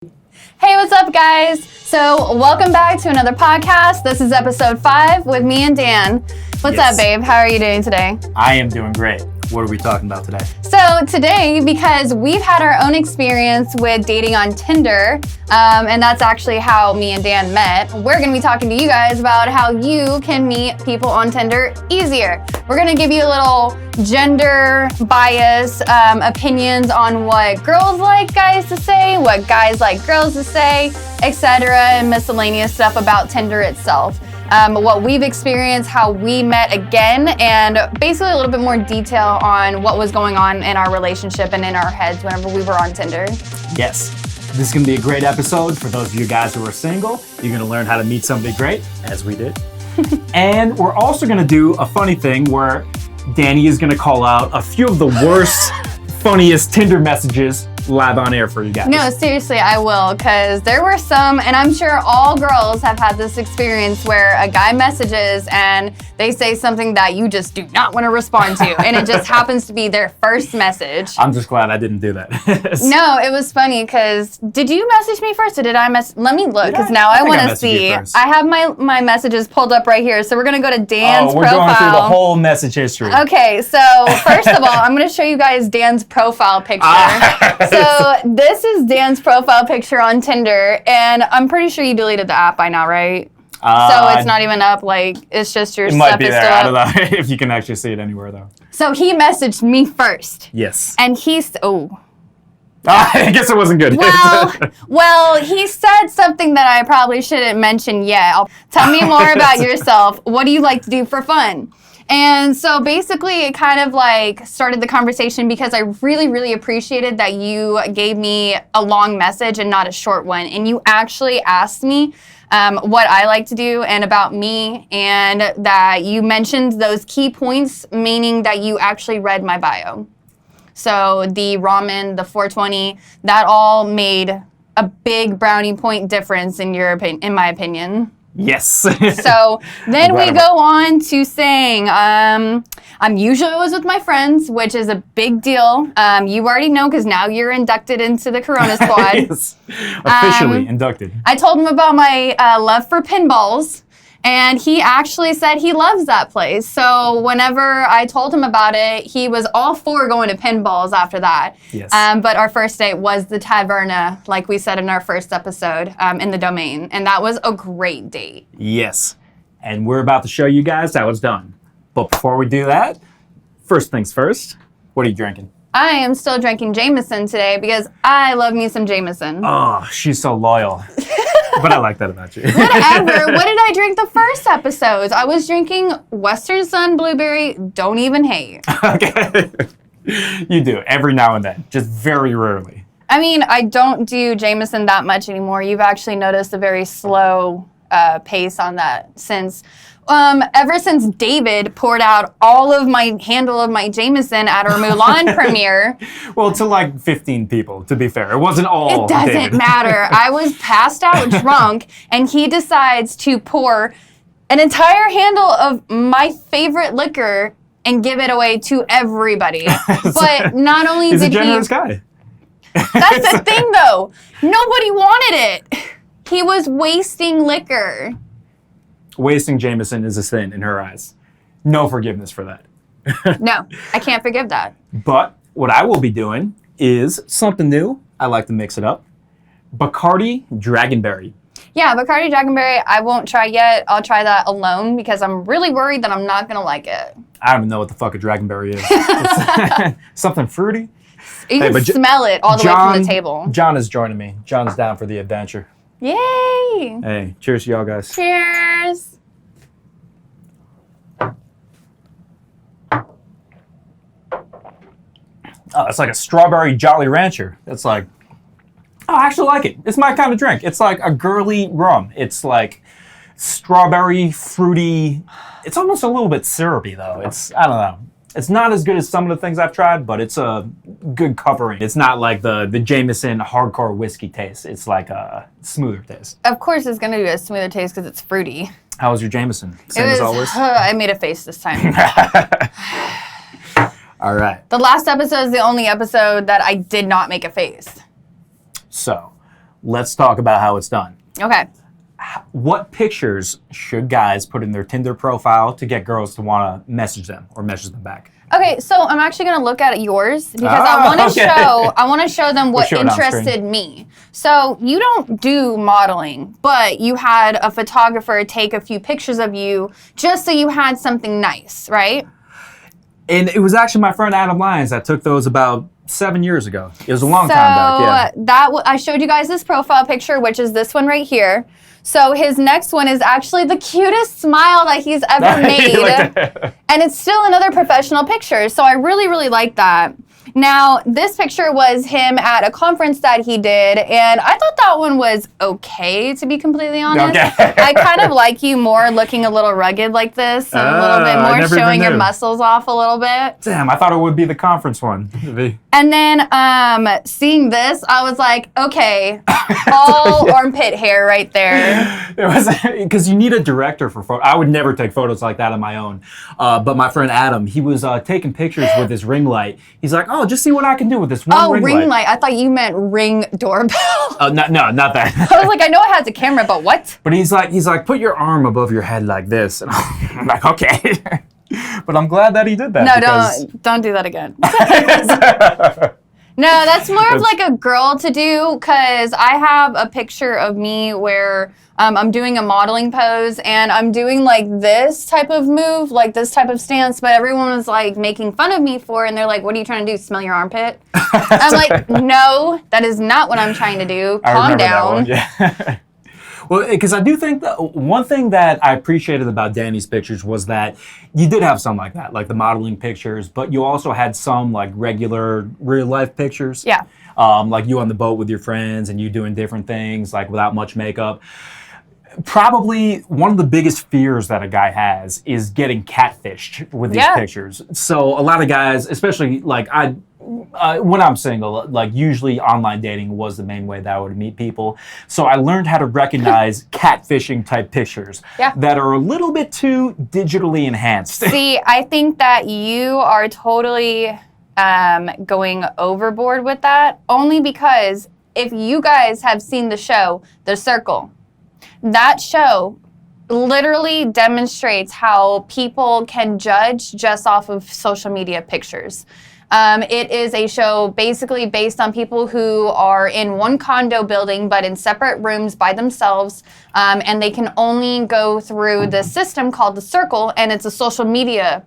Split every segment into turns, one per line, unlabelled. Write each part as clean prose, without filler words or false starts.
Hey, what's up, guys? So, welcome back to another podcast. This is episode 5 with me and Dan. What's up, babe? How are you doing today?
I am doing great. What are we talking about today?
So, today, because we've had our own experience with dating on Tinder, and that's actually how me and Dan met, we're going to be talking to you guys about how you can meet people on Tinder easier. We're going to give you a little gender bias opinions on what girls like guys to say, what guys like girls to say, etc., and miscellaneous stuff about Tinder itself. What we've experienced, how we met again, and basically a little bit more detail on what was going on in our relationship and in our heads whenever we were on Tinder.
Yes. This is going to be a great episode for those of you guys who are single. You're going to learn how to meet somebody great, as we did. And we're also going to do a funny thing where Dani is going to call out a few of the worst, funniest Tinder messages live on air for you guys.
No, seriously, I will, because there were some, and I'm sure all girls have had this experience where a guy messages and they say something that you just do not want to respond to, and it just happens to be their first message.
I'm just glad I didn't do that.
No, it was funny, because did you message me first, or did I let me look, because now I want to see. I have my messages pulled up right here, so we're going to go to Dan's profile.
We're going through the whole message history.
Okay, so first of all, I'm going to show you guys Dan's profile picture. So this is Dan's profile picture on Tinder, and I'm pretty sure you deleted the app by now, right? So it's not even up, like, it's just your stuff is still up.
I don't know if you can actually see it anywhere, though.
So he messaged me first.
Yes.
And
I guess it wasn't good.
Well, he said something that I probably shouldn't mention yet. Tell me more about yourself. What do you like to do for fun? And so basically it kind of like started the conversation because I really, really appreciated that you gave me a long message and not a short one. And you actually asked me what I like to do and about me, and that you mentioned those key points, meaning that you actually read my bio. So the ramen, the 420, that all made a big brownie point difference in my opinion.
Yes.
So then we go on to saying, I'm usually always with my friends, which is a big deal. You already know because now you're inducted into the Corona Squad.
Yes. Officially inducted.
I told him about my love for pinballs, and he actually said he loves that place. So whenever I told him about it, he was all for going to pinballs after that.
Yes.
But our first date was the Taverna, like we said in our first episode, in the Domain. And that was a great date.
Yes. And we're about to show you guys how it's done. But before we do that, first things first, what are you drinking?
I am still drinking Jameson today because I love me some Jameson.
Oh, she's so loyal. But I like that about you.
Whatever. What did I drink the first episodes? I was drinking Western Sun Blueberry. Don't even hate.
Okay. You do, every now and then. Just very rarely.
I mean, I don't do Jameson that much anymore. You've actually noticed a very slow pace on that since... ever since David poured out all of my handle of my Jameson at our Mulan premiere.
Well, to like 15 people, to be fair. It wasn't all
It doesn't
David.
matter. I was passed out drunk, and he decides to pour an entire handle of my favorite liquor and give it away to everybody. But not only
He's
did
a generous guy.
That's the thing, though. Nobody wanted it. He was wasting liquor.
Wasting Jameson is a sin in her eyes. No forgiveness for that.
No, I can't forgive that.
But what I will be doing is something new. I like to mix it up. Bacardi Dragonberry.
Yeah, Bacardi Dragonberry, I won't try yet. I'll try that alone because I'm really worried that I'm not going to like it.
I don't even know what the fuck a Dragonberry is. It's something fruity.
You can smell it all the way from the table.
John is joining me. John's down for the adventure.
Yay!
Hey, cheers to y'all guys.
Cheers!
Oh, it's like a strawberry Jolly Rancher. It's like, oh, I actually like it. It's my kind of drink. It's like a girly rum. It's like strawberry, fruity. It's almost a little bit syrupy, though. I don't know. It's not as good as some of the things I've tried, but it's a good covering. It's not like the Jameson hardcore whiskey taste. It's like a smoother taste.
Of course it's going to be a smoother taste because it's fruity.
How was your Jameson? Same as always?
I made a face this time.
All right.
The last episode is the only episode that I did not make a face.
So, let's talk about how it's done.
Okay.
What pictures should guys put in their Tinder profile to get girls to want to message them or message them back?
Okay, so I'm actually gonna look at yours because I want to show them what interested me. So you don't do modeling, but you had a photographer take a few pictures of you just so you had something nice, right?
And it was actually my friend Adam Lyons that took those about 7 years ago. It was a long time back, yeah.
I showed you guys this profile picture, which is this one right here. So his next one is actually the cutest smile that he's ever made. And it's still another professional picture. So I really, really like that. Now, this picture was him at a conference that he did, and I thought that one was okay, to be completely honest.
Okay.
I kind of like you more looking a little rugged like this, and a little bit more showing your muscles off a little bit.
Damn, I thought it would be the conference one.
And then seeing this, I was like, okay, all armpit hair right there.
It was because you need a director for photos. I would never take photos like that on my own. But my friend Adam, he was taking pictures with his ring light. He's like, oh, just see what I can do with this one ring light.
I thought you meant ring doorbell.
Oh, no, not that.
I was like, I know it has a camera, but what?
But he's like, put your arm above your head like this. And I'm like, okay. But I'm glad that he did that.
No, don't do that again. No, that's more of like a girl to do, because I have a picture of me where I'm doing a modeling pose and I'm doing like this type of move, like this type of stance, but everyone was like making fun of me for it, and they're like, what are you trying to do, smell your armpit? I'm like, no, that is not what I'm trying to do. Calm down.
Yeah. Well, because I do think that one thing that I appreciated about Dani's pictures was that you did have some like that, like the modeling pictures, but you also had some like regular real life pictures.
Yeah.
Like you on the boat with your friends and you doing different things, like without much makeup. Probably one of the biggest fears that a guy has is getting catfished with these pictures. So a lot of guys, especially like when I'm single, like usually online dating was the main way that I would meet people. So I learned how to recognize catfishing type pictures that are a little bit too digitally enhanced.
See, I think that you are totally going overboard with that, only because if you guys have seen the show, The Circle, that show literally demonstrates how people can judge just off of social media pictures. It is a show basically based on people who are in one condo building but in separate rooms by themselves, and they can only go through this system called The Circle, and it's a social media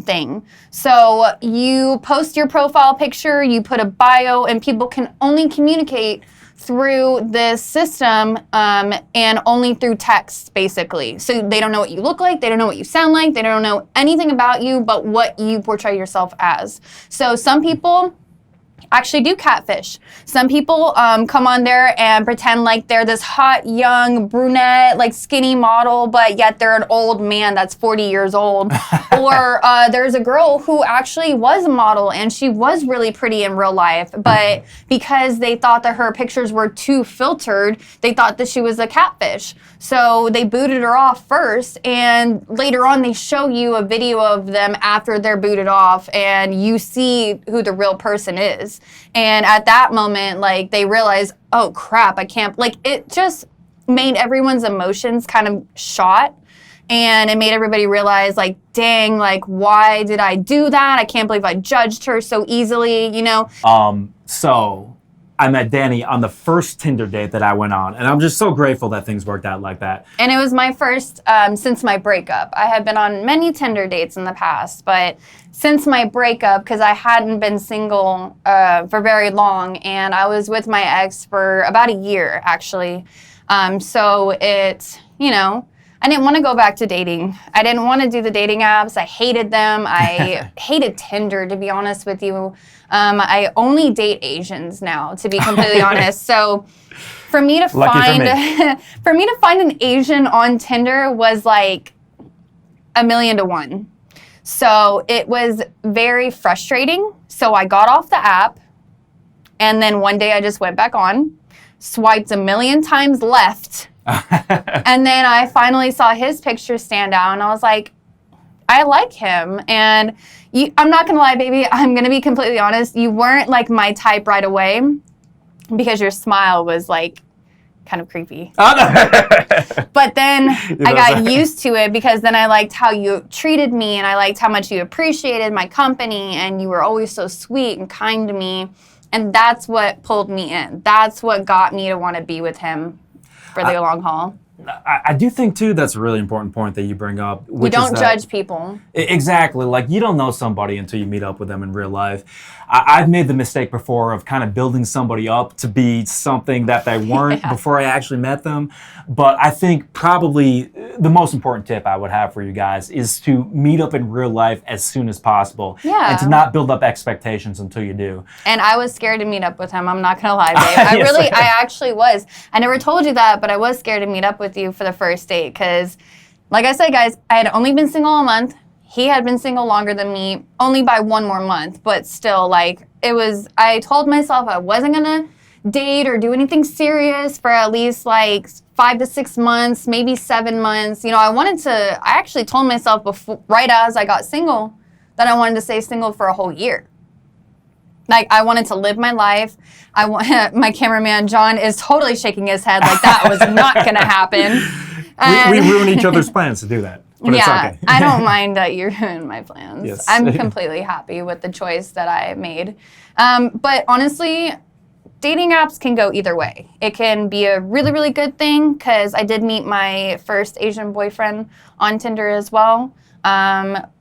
thing. So you post your profile picture, you put a bio, and people can only communicate through this system and only through text, basically. So they don't know what you look like, they don't know what you sound like, they don't know anything about you but what you portray yourself as. So some people actually do catfish. Some people come on there and pretend like they're this hot, young, brunette, like skinny model, but yet they're an old man that's 40 years old. Or there's a girl who actually was a model and she was really pretty in real life, but because they thought that her pictures were too filtered, they thought that she was a catfish. So they booted her off first, and later on they show you a video of them after they're booted off, and you see who the real person is. And at that moment, like, they realize, oh crap, I can't, like, it just made everyone's emotions kind of shot. And it made everybody realize, like, dang, like, why did I do that? I can't believe I judged her so easily, you know?
So I met Dani on the first Tinder date that I went on, and I'm just so grateful that things worked out like that.
And it was my first since my breakup. I had been on many Tinder dates in the past, but since my breakup, because I hadn't been single for very long, and I was with my ex for about a year, actually. So it, you know, I didn't want to go back to dating. I didn't want to do the dating apps. I hated them. I hated Tinder, to be honest with you. I only date Asians now, to be completely honest. So for me to find an Asian on Tinder was like 1,000,000 to 1. So it was very frustrating. So I got off the app, and then one day I just went back on, swiped 1,000,000 times left, and then I finally saw his picture stand out, and I was like, I like him. And I'm not going to lie, baby, I'm going to be completely honest. You weren't like my type right away. because your smile was like kind of creepy.
Oh, no.
But then I got used to it because then I liked how you treated me and I liked how much you appreciated my company and you were always so sweet and kind to me. And that's what pulled me in. That's what got me to want to be with him for the long haul.
I do think, too, that's a really important point that you bring up.
We don't judge people.
Exactly. Like, you don't know somebody until you meet up with them in real life. I've made the mistake before of kind of building somebody up to be something that they weren't before I actually met them. But I think probably the most important tip I would have for you guys is to meet up in real life as soon as possible.
Yeah.
And to not build up expectations until you do.
And I was scared to meet up with him. I'm not going to lie, babe. I actually was. I never told you that, but I was scared to meet up with you for the first date because, like I said, guys, I had only been single a month. He had been single longer than me, only by 1 more month, but still, like, I told myself I wasn't gonna date or do anything serious for at least, like, 5 to 6 months, maybe 7 months. You know, I actually told myself right as I got single that I wanted to stay single for a whole year. Like, I wanted to live my life. My cameraman, John, is totally shaking his head like that was not gonna happen.
We ruin each other's plans to do that. But it's okay.
I don't mind that you ruined my plans.
Yes.
I'm completely happy with the choice that I made. But honestly, dating apps can go either way. It can be a really, really good thing because I did meet my first Asian boyfriend on Tinder as well.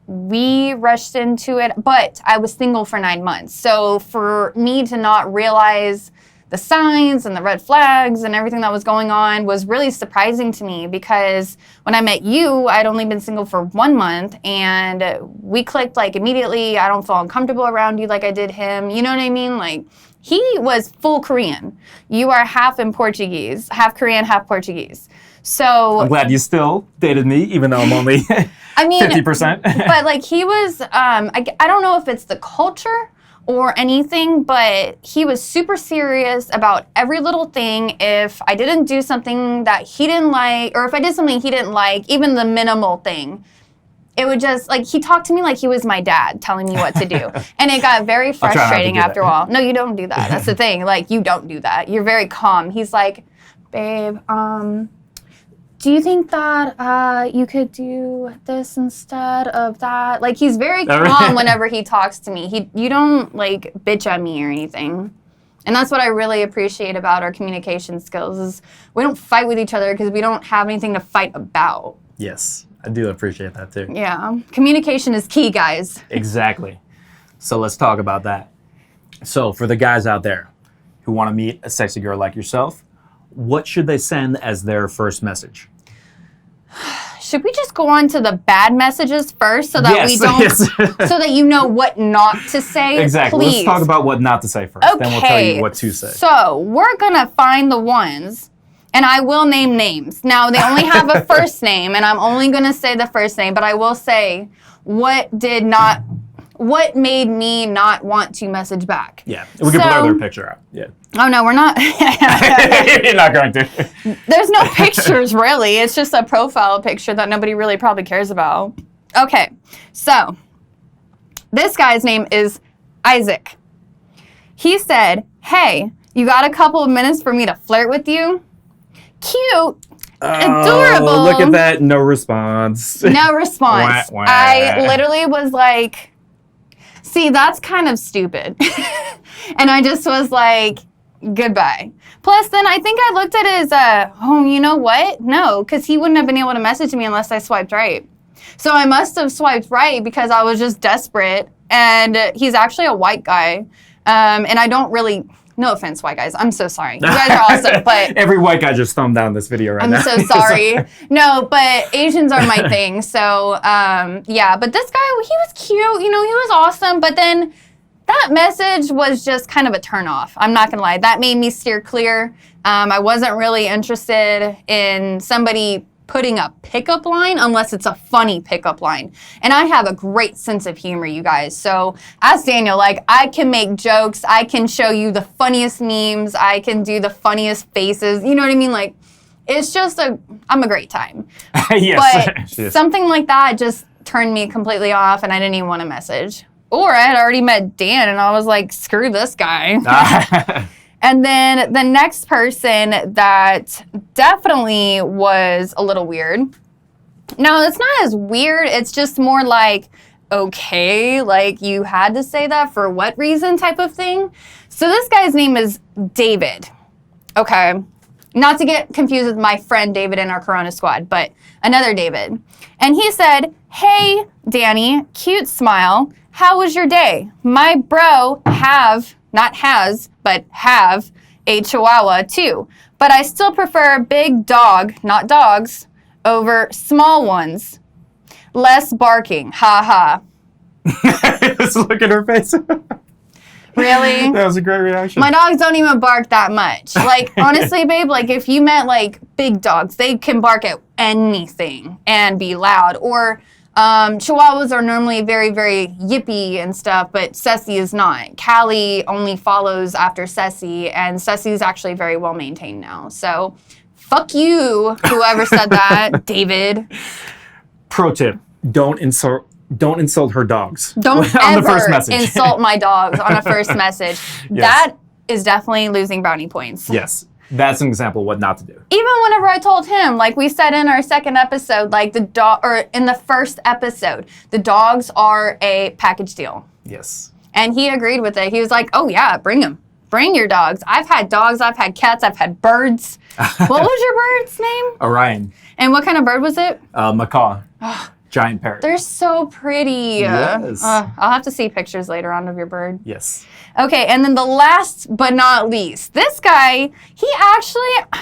We rushed into it, but I was single for 9 months. So for me to not realize the signs and the red flags and everything that was going on was really surprising to me because when I met you, I'd only been single for 1 month and we clicked like immediately. I don't feel uncomfortable around you like I did him. You know what I mean? Like he was full Korean. You are half in Portuguese, half Korean, half Portuguese. So
I'm glad you still dated me, even though I'm only 50%.
But like he was, I don't know if it's the culture or anything, but he was super serious about every little thing. If I didn't do something that he didn't like, or if I did something he didn't like, even the minimal thing, it would just, like, he talked to me like he was my dad telling me what to do. And it got very frustrating after a while. No, you don't do that. That's the thing. Like, you don't do that. You're very calm. He's like, babe, do you think that you could do this instead of that? Like, he's very calm whenever he talks to me. You don't, like, bitch at me or anything. And that's what I really appreciate about our communication skills is we don't fight with each other because we don't have anything to fight about.
Yes, I do appreciate that, too.
Yeah. Communication is key, guys.
Exactly. So let's talk about that. So for the guys out there who want to meet a sexy girl like yourself, what should they send as their first message?
Should we just go on to the bad messages first so that we don't, so that you know what not to say?
Exactly.
Please.
Let's talk about what not to say first.
Okay.
Then we'll tell you what to say.
So we're going to find the ones, and I will name names. Now, they only have a first name, and I'm only going to say the first name, but I will say what made me not want to message back.
Yeah. We can blur their picture out. Yeah.
Oh, no, we're not.
You're not going to.
There's no pictures, really. It's just a profile picture that nobody really probably cares about. Okay, so this guy's name is Isaac. He said, hey, you got a couple of minutes for me to flirt with you? Cute. Adorable.
Oh, look at that. No response.
No response.
Wah, wah.
I literally was like, see, that's kind of stupid. And I just was like, goodbye. Plus, then I think I looked at his, oh, you know what? No, because he wouldn't have been able to message me unless I swiped right. So I must have swiped right because I was just desperate. And he's actually a white guy. And I don't really, no offense, white guys. I'm so sorry. You guys are awesome, but
every white guy just thumbed down this video right now.
I'm so sorry. No, but Asians are my thing. So, yeah. But this guy, he was cute. You know, he was awesome. But then that message was just kind of a turnoff. I'm not going to lie. That made me steer clear. I wasn't really interested in somebody putting a pickup line unless it's a funny pickup line. And I have a great sense of humor, you guys. So ask Daniel, like, I can make jokes. I can show you the funniest memes. I can do the funniest faces. You know what I mean? Like, it's just I'm a great time.
Yes.
But something like that just turned me completely off and I didn't even want to message. Or I had already met Dan and I was like, screw this guy. And then the next person that definitely was a little weird. No, it's not as weird. It's just more like, okay, like you had to say that for what reason type of thing. So this guy's name is David. Okay. Not to get confused with my friend David in our Corona squad, but another David. And he said, "Hey, Dani, cute smile. How was your day? My bro not has a Chihuahua too. But I still prefer big dog, not dogs, over small ones. Less barking. Ha ha."
Just look at her face.
Really?
That was a great reaction.
My dogs don't even bark that much. Like, honestly, babe, like if you meant like big dogs, they can bark at anything and be loud. Or Chihuahuas are normally very, very yippy and stuff, but Ceci is not. Callie only follows after Ceci, and Ceci's actually very well maintained now. So, fuck you, whoever said that, David.
Pro tip: don't insult her dogs.
Don't
on
ever
the first message.
insult my dogs on a first message.
Yes.
That is definitely losing brownie points.
Yes, that's an example of what not to do.
Even whenever I told him, like we said in our second episode, like in the first episode, the dogs are a package deal.
Yes.
And he agreed with it. He was like, "Oh yeah, bring them. Bring your dogs. I've had dogs, I've had cats, I've had birds." What was your bird's name?
Orion.
And what kind of bird was it?
Macaw. Giant parrot.
They're so pretty.
Yes.
I'll have to see pictures later on of your bird.
Yes.
Okay, and then the last but not least, this guy, he actually, I'm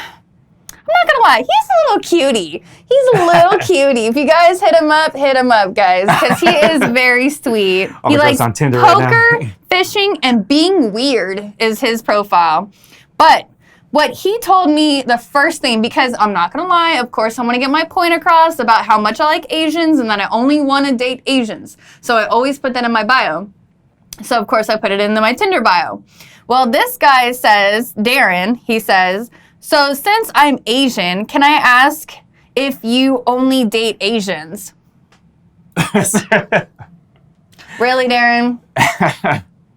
not gonna lie, he's a little cutie. He's a little cutie. If you guys hit him up, guys, because he is very sweet.
Oh,
He likes
on Tinder
poker,
right now.
fishing, and being weird is his profile. But what he told me the first thing, because I'm not gonna lie, of course I want to get my point across about how much I like Asians and that I only want to date Asians. So I always put that in my bio. So of course I put it into my Tinder bio. Well, this guy says, Darren, he says, "So since I'm Asian, can I ask if you only date Asians?" Really, Darren?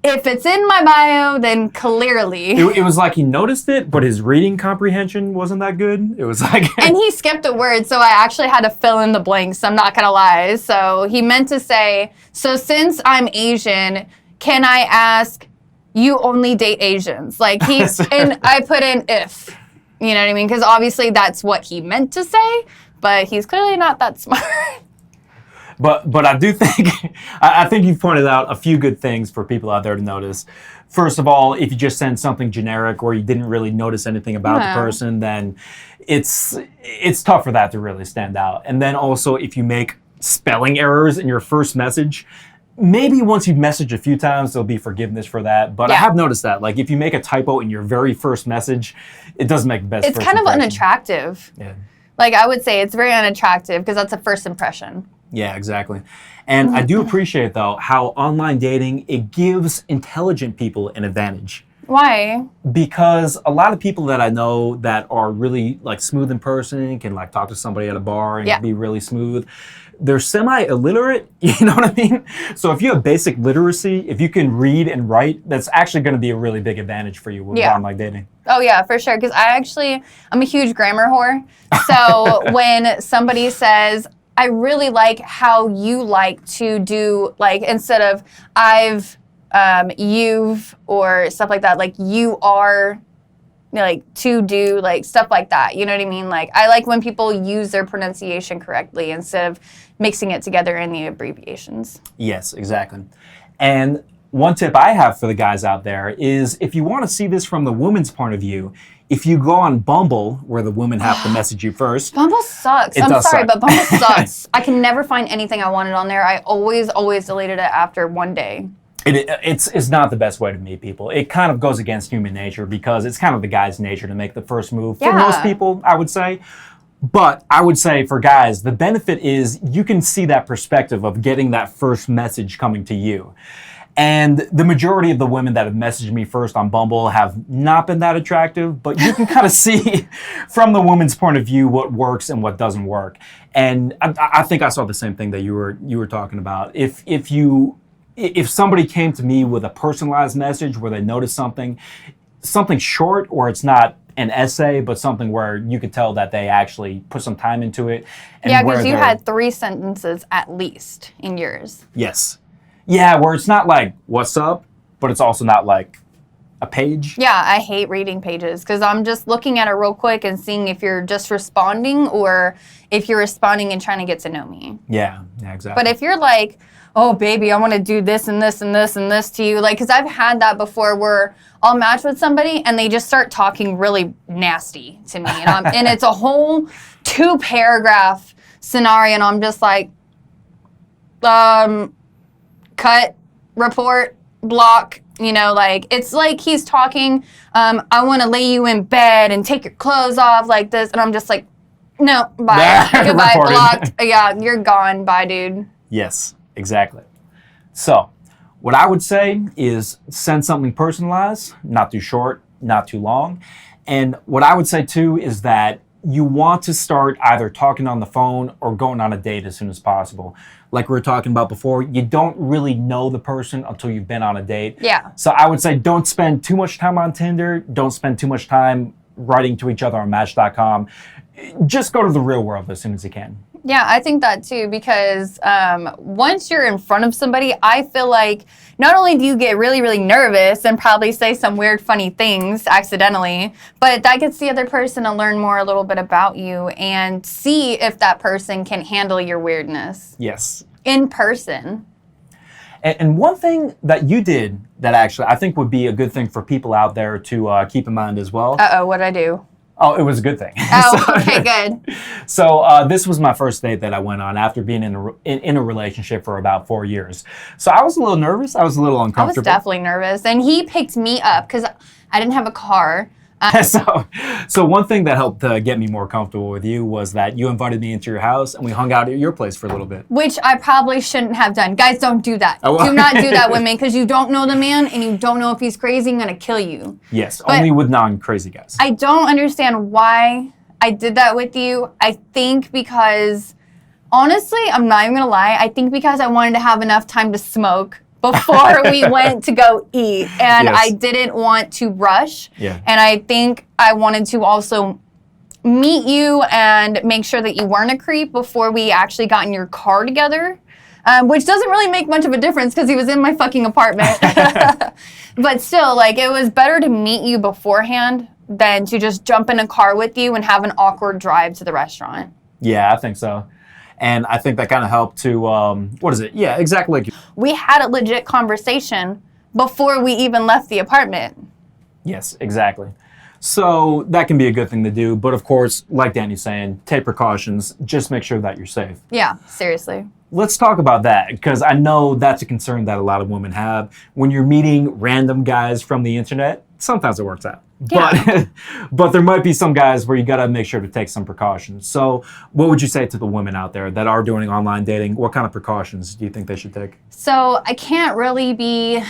If it's in my bio, then clearly.
It was like he noticed it, but his reading comprehension wasn't that good. It was like...
And he skipped a word, so I actually had to fill in the blanks, I'm not gonna lie. So he meant to say, "So since I'm Asian, can I ask, you only date Asians?" Like and I put in if, you know what I mean? Because obviously that's what he meant to say, but he's clearly not that smart.
But I do think, I think you've pointed out a few good things for people out there to notice. First of all, if you just send something generic or you didn't really notice anything about the person, then it's tough for that to really stand out. And then also, if you make spelling errors in your first message, maybe once you've messaged a few times, there'll be forgiveness for that. But I have noticed that, like, if you make a typo in your very first message, it doesn't make the best
It's
first
kind of
impression.
unattractive.
Yeah.
Like, I would say it's very unattractive because that's a first impression.
Yeah, exactly. And I do appreciate, though, how online dating, it gives intelligent people an advantage.
Why?
Because a lot of people that I know that are really like smooth in person, can like talk to somebody at a bar and be really smooth, they're semi-illiterate, you know what I mean? So if you have basic literacy, if you can read and write, that's actually going to be a really big advantage for you with online dating.
Oh yeah, for sure. Because I'm a huge grammar whore. So when somebody says, "I really like how you like to do," like instead of I've, you've, or stuff like that, like you are, like to do, like stuff like that. You know what I mean? Like I like when people use their pronunciation correctly instead of mixing it together in the abbreviations.
Yes, exactly. And one tip I have for the guys out there is if you want to see this from the woman's point of view, if you go on Bumble, where the women have to message you first.
Bumble sucks.
It
I'm
does
sorry,
suck.
but Bumble sucks. I can never find anything I wanted on there. I always deleted it after one day.
It's not the best way to meet people. It kind of goes against human nature because it's kind of the guy's nature to make the first move. For most people, I would say. But I would say for guys, the benefit is you can see that perspective of getting that first message coming to you. And the majority of the women that have messaged me first on Bumble have not been that attractive, but you can kind of see from the woman's point of view what works and what doesn't work. And I think I saw the same thing that you were talking about. If somebody came to me with a personalized message where they noticed something, something short, or it's not an essay, but something where you could tell that they actually put some time into it. And
yeah, because you had 3 sentences at least in yours.
Yes. Yeah, where it's not like, what's up, but it's also not like a page.
Yeah, I hate reading pages because I'm just looking at it real quick and seeing if you're just responding or if you're responding and trying to get to know me.
Yeah, exactly.
But if you're like, oh, baby, I want to do this and this and this and this to you. Like, because I've had that before where I'll match with somebody and they just start talking really nasty to me. And it's a whole 2-paragraph scenario. And I'm just like, cut, report, block. Like, it's like he's talking, I want to lay you in bed and take your clothes off like this. And I'm just like, no, bye. Goodbye, blocked. Yeah, you're gone. Bye, dude.
Yes. Exactly. So, what I would say is send something personalized, not too short, not too long. And what I would say too is that you want to start either talking on the phone or going on a date as soon as possible. Like we were talking about before, you don't really know the person until you've been on a date.
Yeah.
So I would say don't spend too much time on Tinder. Don't spend too much time writing to each other on Match.com. Just go to the real world as soon as you can.
Yeah, I think that too, because once you're in front of somebody, I feel like not only do you get really, really nervous and probably say some weird, funny things accidentally, but that gets the other person to learn more a little bit about you and see if that person can handle your weirdness.
Yes.
In person.
And one thing that you did that actually I think would be a good thing for people out there to keep in mind as well.
Uh-oh, what'd I do?
Oh, it was a good thing.
Oh, okay, good.
So this was my first date that I went on after being in a relationship for about 4 years. So I was a little nervous. I was a little uncomfortable.
I was definitely nervous. And he picked me up because I didn't have a car.
So one thing that helped get me more comfortable with you was that you invited me into your house and we hung out at your place for a little bit.
Which I probably shouldn't have done. Guys, don't do that.
Oh, well.
Do not do that, women, because you don't know the man and you don't know if he's crazy and going to kill you.
Yes,
But
only with non-crazy guys.
I don't understand why I did that with you. I think because, honestly, I'm not even going to lie, I think because I wanted to have enough time to smoke before we went to go eat. And
Yes.
I didn't want to rush.
Yeah.
And I think I wanted to also meet you and make sure that you weren't a creep before we actually got in your car together. Which doesn't really make much of a difference because he was in my fucking apartment. But still, like, it was better to meet you beforehand than to just jump in a car with you and have an awkward drive to the restaurant.
Yeah, I think so. And I think that kind of helped to, what is it? Yeah, exactly.
We had a legit conversation before we even left the apartment.
Yes, exactly. So that can be a good thing to do. But of course, like Dani's saying, take precautions. Just make sure that you're safe.
Yeah, seriously.
Let's talk about that, because I know that's a concern that a lot of women have. When you're meeting random guys from the internet, sometimes it works out.
Yeah.
But there might be some guys where you got to make sure to take some precautions. So what would you say to the women out there that are doing online dating? What kind of precautions do you think they should take?
So I can't really be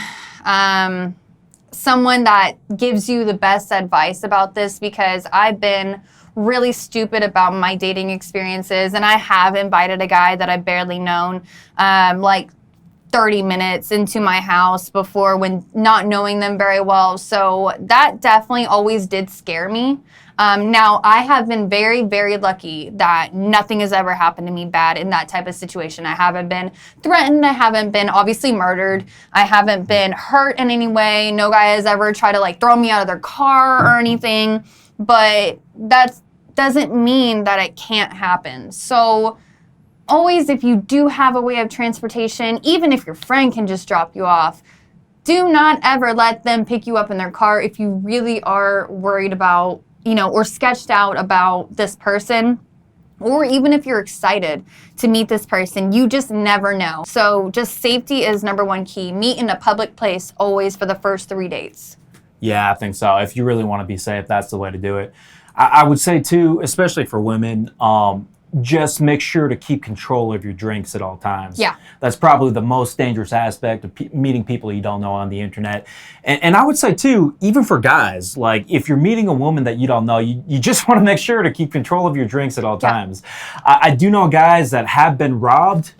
someone that gives you the best advice about this because I've been really stupid about my dating experiences, and I have invited a guy that I've barely known like 30 minutes into my house before, when not knowing them very well. So that definitely always did scare me. Now, I have been very, very lucky that nothing has ever happened to me bad in that type of situation. I haven't been threatened. I haven't been obviously murdered. I haven't been hurt in any way. No guy has ever tried to like throw me out of their car or anything. But that doesn't mean that it can't happen. So always, if you do have a way of transportation, even if your friend can just drop you off, do not ever let them pick you up in their car if you really are worried about, or sketched out about this person, or even if you're excited to meet this person. You just never know. So just safety is number one key. Meet in a public place always for the first 3 dates.
Yeah, I think so. If you really want to be safe, that's the way to do it. I would say too, especially for women, just make sure to keep control of your drinks at all times.
Yeah.
That's probably the most dangerous aspect of meeting people you don't know on the internet. And I would say too, even for guys, like if you're meeting a woman that you don't know, you just want to make sure to keep control of your drinks at all times. I do know guys that have been robbed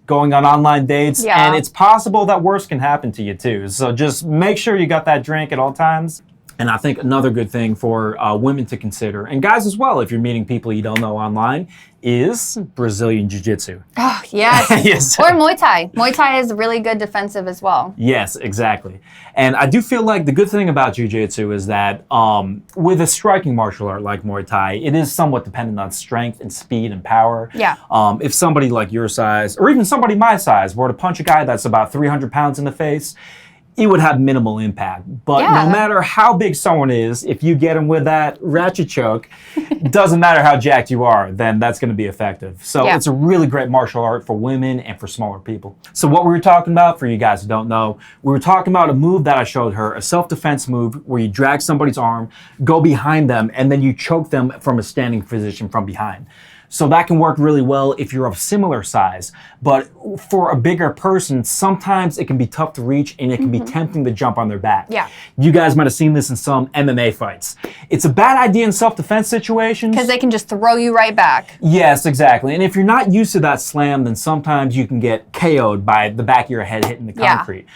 going on online dates, and it's possible that worse can happen to you too. So just make sure you got that drink at all times. And I think another good thing for women to consider, and guys as well, if you're meeting people you don't know online, is Brazilian Jiu-Jitsu.
Oh, yes.
Yes.
Or Muay Thai. Muay Thai is really good defensive as well.
Yes, exactly. And I do feel like the good thing about Jiu-Jitsu is that with a striking martial art like Muay Thai, it is somewhat dependent on strength and speed and power.
Yeah.
If somebody like your size, or even somebody my size, were to punch a guy that's about 300 pounds in the face, it would have minimal impact. But no matter how big someone is, if you get them with that ratchet choke, doesn't matter how jacked you are, then that's going to be effective. So it's a really great martial art for women and for smaller people. So what we were talking about, for you guys who don't know, we were talking about a move that I showed her, a self-defense move where you drag somebody's arm, go behind them, and then you choke them from a standing position from behind. So that can work really well if you're of similar size. But for a bigger person, sometimes it can be tough to reach and it can be tempting to jump on their back.
Yeah.
You guys might have seen this in some MMA fights. It's a bad idea in self-defense situations.
Because they can just throw you right back.
Yes, exactly. And if you're not used to that slam, then sometimes you can get KO'd by the back of your head hitting the concrete.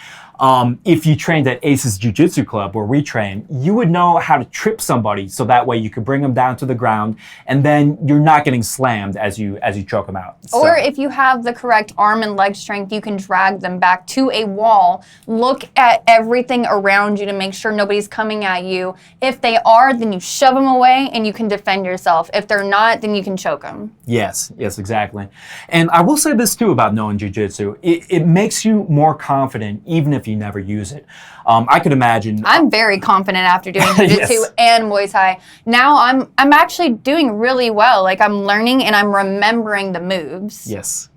If you trained at Ace's Jiu-Jitsu Club, where we train, you would know how to trip somebody so that way you could bring them down to the ground and then you're not getting slammed as you choke them out.
Or if you have the correct arm and leg strength, you can drag them back to a wall, look at everything around you to make sure nobody's coming at you. If they are, then you shove them away and you can defend yourself. If they're not, then you can choke them.
Yes, exactly. And I will say this too about knowing Jiu-Jitsu. It makes you more confident even if you never use it. I could imagine.
I'm very confident after doing Jiu-Jitsu and Muay Thai. Now I'm actually doing really well. Like I'm learning and I'm remembering the moves.
Yes.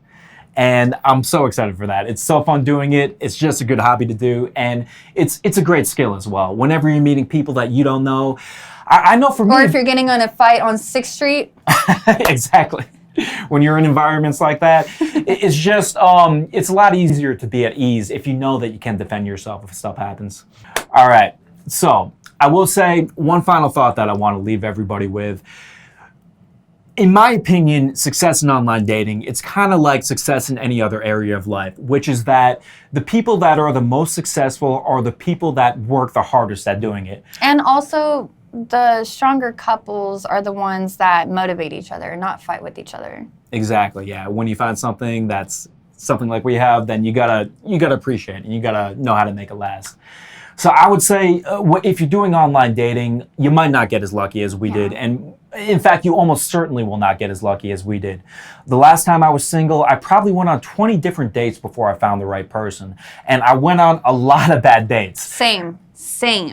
And I'm so excited for that. It's so fun doing it. It's just a good hobby to do. And it's a great skill as well. Whenever you're meeting people that you don't know, I know for me.
Or if you're getting on a fight on 6th Street.
Exactly. When you're in environments like that, it's just, it's a lot easier to be at ease if you know that you can defend yourself if stuff happens. All right. So I will say one final thought that I want to leave everybody with. In my opinion, success in online dating, it's kind of like success in any other area of life, which is that the people that are the most successful are the people that work the hardest at doing it.
And also, the stronger couples are the ones that motivate each other, not fight with each other.
Exactly, yeah. When you find something that's something like we have, then you gotta appreciate it and you gotta know how to make it last. So I would say if you're doing online dating, you might not get as lucky as we did. And in fact, you almost certainly will not get as lucky as we did. The last time I was single, I probably went on 20 different dates before I found the right person. And I went on a lot of bad dates.
Same.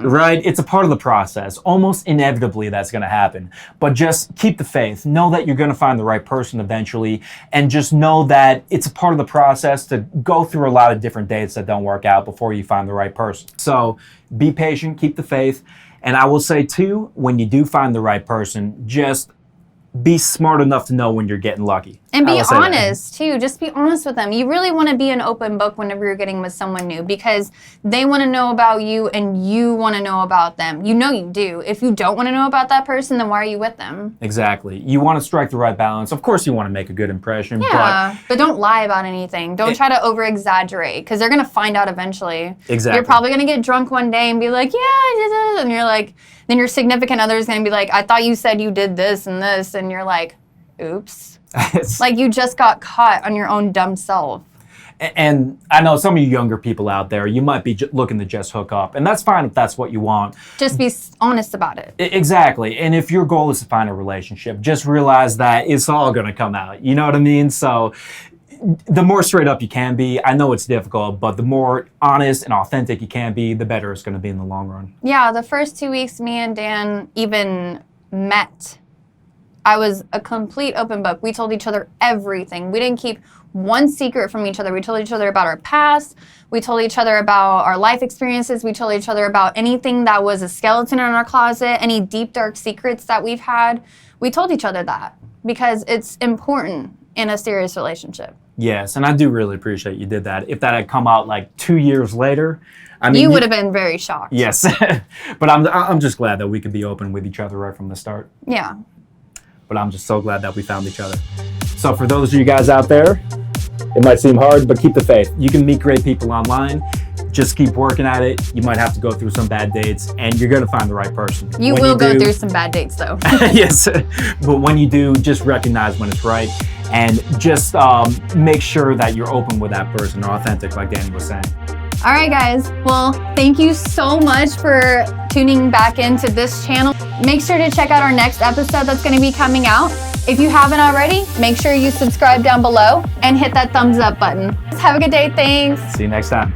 Right? It's a part of the process. Almost inevitably that's going to happen. But just keep the faith. Know that you're going to find the right person eventually. And just know that it's a part of the process to go through a lot of different dates that don't work out before you find the right person. So be patient, keep the faith. And I will say too, when you do find the right person, just be smart enough to know when you're getting lucky.
And be honest, too. Just be honest with them. You really want to be an open book whenever you're getting with someone new because they want to know about you and you want to know about them. You know you do. If you don't want to know about that person, then why are you with them?
Exactly. You want to strike the right balance. Of course you want to make a good impression.
Yeah, but don't lie about anything. Don't try to over-exaggerate because they're going to find out eventually.
Exactly.
You're probably going to get drunk one day and be like, yeah, I did it. And you're like, then your significant other is going to be like, I thought you said you did this. And you're like, oops. Like you just got caught on your own dumb self.
And I know some of you younger people out there, you might be looking to just hook up. And that's fine if that's what you want.
Just be honest about it.
Exactly. And if your goal is to find a relationship, just realize that it's all going to come out. You know what I mean? So the more straight up you can be, I know it's difficult, but the more honest and authentic you can be, the better it's going to be in the long run.
Yeah, the first 2 weeks me and Dan even met, I was a complete open book. We told each other everything. We didn't keep one secret from each other. We told each other about our past. We told each other about our life experiences. We told each other about anything that was a skeleton in our closet, any deep, dark secrets that we've had. We told each other that because it's important in a serious relationship.
Yes, and I do really appreciate you did that. If that had come out like 2 years later, I mean,
you would have been very shocked.
Yes, but I'm just glad that we could be open with each other right from the start.
Yeah.
But I'm just so glad that we found each other. So for those of you guys out there, it might seem hard, but keep the faith. You can meet great people online. Just keep working at it. You might have to go through some bad dates, and you're gonna find the right person.
You will go through some bad dates, though.
Yes, but when you do, just recognize when it's right, and just make sure that you're open with that person, or authentic, like Dani was saying.
All right, guys. Well, thank you so much for tuning back into this channel. Make sure to check out our next episode that's going to be coming out. If you haven't already, make sure you subscribe down below and hit that thumbs up button. Have a good day. Thanks.
See you next time.